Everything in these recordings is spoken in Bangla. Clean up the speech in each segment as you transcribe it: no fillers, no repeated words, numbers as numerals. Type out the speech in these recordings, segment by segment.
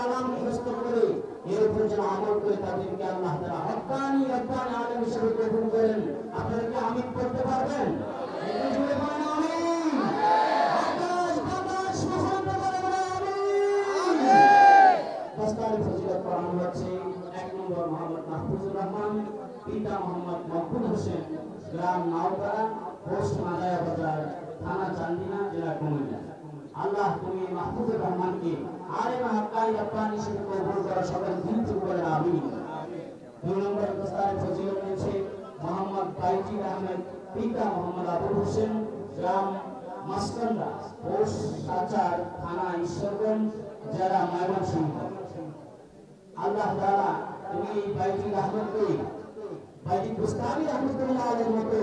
কালাম মুখস্থ করে এর উপর যেন আমল করে তাদেরকে আল্লাহ তাআলা হক্কানি রব্বানি আলেম হিসেবে কবুল করেন। আপনারা কি আমিন করতে পারবেন? একটু জোরে বলেন আমিন। আকাশ বাতাস মহান বলেন আমিন। দস্তার ফজিলত পড়ানো হচ্ছে 1 নম্বর মোহাম্মদ মাহফুজুর রহমান, পিতা মোহাম্মদ মকবুল হোসেন, গ্রাম নাওপাড়া, পোস্ট মাদায়া বাজার, থানা চান্দিনা, জেলা কুমিল্লা। আল্লাহ তুমি মাহফুজুর রহমানকে আলেম হক্কানি রব্বানি হিসেবে কবুল করো, সকল দিন থেকে বলেন আমিন। 2 নম্বর দস্তার ফজিলত রয়েছে মোহাম্মদ বাইজিদ আহমেদ, পিতা মোহাম্মদ আবুল হোসেন, গ্রাম মাসকান্দা, পোস্ট সাচার, থানা ঈশ্বরগঞ্জ, জেলা ময়মনসিংহ। আল্লাহ তাআলা তুমি বাইজিদ আহমেদকে বাইজিদ বুস্তামি রহমাতুল্লাহ আলাইহির মতো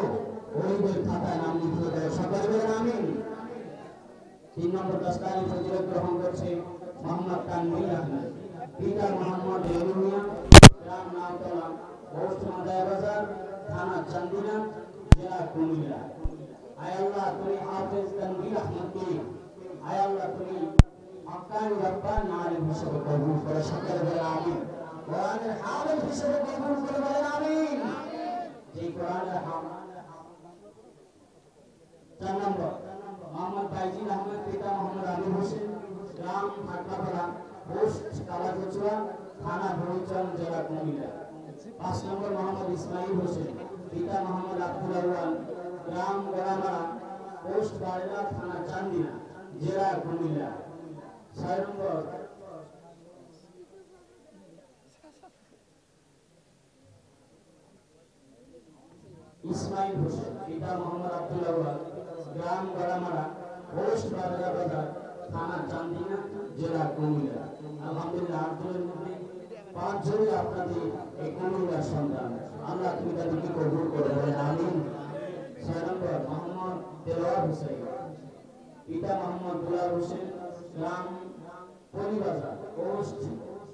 ওলিদের খাতায় নাম লিখিয়ে দেয়, সকলে বলেন আমিন। 3 নম্বর দস্তানি ফজিলত গ্রহণ করছে মোহাম্মদ তানভীর আহমেদ, পিতা মোহাম্মদ রেলুমিয়া, গ্রাম নাওতলা, পোস্ট মাদায়া বাজার, থানা চান্দিনা, জেলা কুমিল্লা। আয় আল্লাহ তুমি হাফেজ তানভীর আহমেদকে আয় আল্লাহ তুমি হক্কানি রব্বানি আলেম হিসেবে কবুল করে, সকলে বলেন আমিন। কোরআনের হাফেজ হিসেবে কবুল করে বলেন আমিন। যে কোরআনের হাফেজ। 4 নম্বর মোহাম্মদ বাইজিদ আহমেদ, পিতা মোহাম্মদ আবুল হোসেন, গ্রাম ঢাকাপাড়া, পোস্ট কালাগোচুয়া, থানা হরিচন্দ, জেলা কুমিল্লা। 5 নম্বর মোহাম্মদ ইসমাইল হোসেন, পিতা মোহাম্মদ আব্দুল আউয়াল, গ্রাম গোলামারা, পোস্ট বারেলা, থানা চান্দিনা, জেলা কুমিল্লা। 6 নম্বর ইসমাইল হোসেন, পিতা মোহাম্মদ আব্দুল আউয়াল, গ্রাম গোলামারা, পোস্ট বারেলা বাজার, থানা চান্দিনা, জেলা কুমিল্লা। আলহামদুলিল্লাহ 8 জনের মধ্যে 5 জনই আপনাদের এই কুমিল্লার সন্তান। আল্লাহ তুমি তাদেরকে কবুল করে বলেন আমিন। 6 নম্বর মোহাম্মদ দেলোয়ার হোসেন, পিতা মোহাম্মদ দুলার হোসেন, গ্রাম পরিবাজার, পোস্ট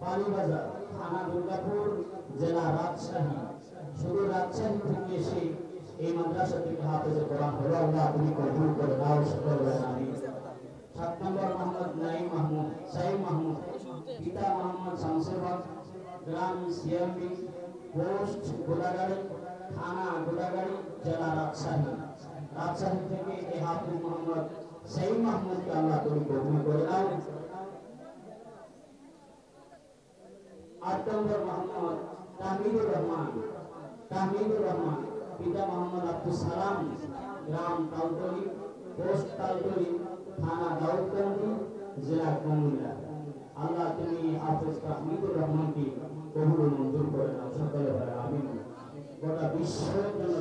পানিবাজার, থানা দুর্গাপুর, জেলা রাজশাহী। শুধু রাজশাহী থেকে এসে এই মাদ্রাসা থেকে হাফেজে কোরআন হলো, আল্লাহ তুমি কবুল করে নাও, সকলে বলেন আমিন। 7 নম্বর মোহাম্মদ নাঈম মাহমুদ, সাইম মাহমুদ, পিতা মোহাম্মদ শামসুল হক, গ্রাম সিয়ামবি, পোস্ট গোদাগাড়ি, থানা গোদাগাড়ি, জেলা রাজশাহী। রাজশাহী থেকে এই হাফেজ মোহাম্মদ সাইম মাহমুদকে আল্লাহ তুমি কবুল করে নাও। 8 নম্বর মোহাম্মদ তাহমিদুর রহমান, পিতা মোহাম্মদ আব্দুল সালাম, গ্রাম তালতলি, পোস্ট তালতলি, থানা দাউদকান্দি, জেলা কুমিল্লা। আল্লাহ তুমি হাফেজ তাহমিদুর রহমানকে কবুল মঞ্জুর করে নাও, সকলে বলেন আমিন। গোটা বিশ্বের জন্য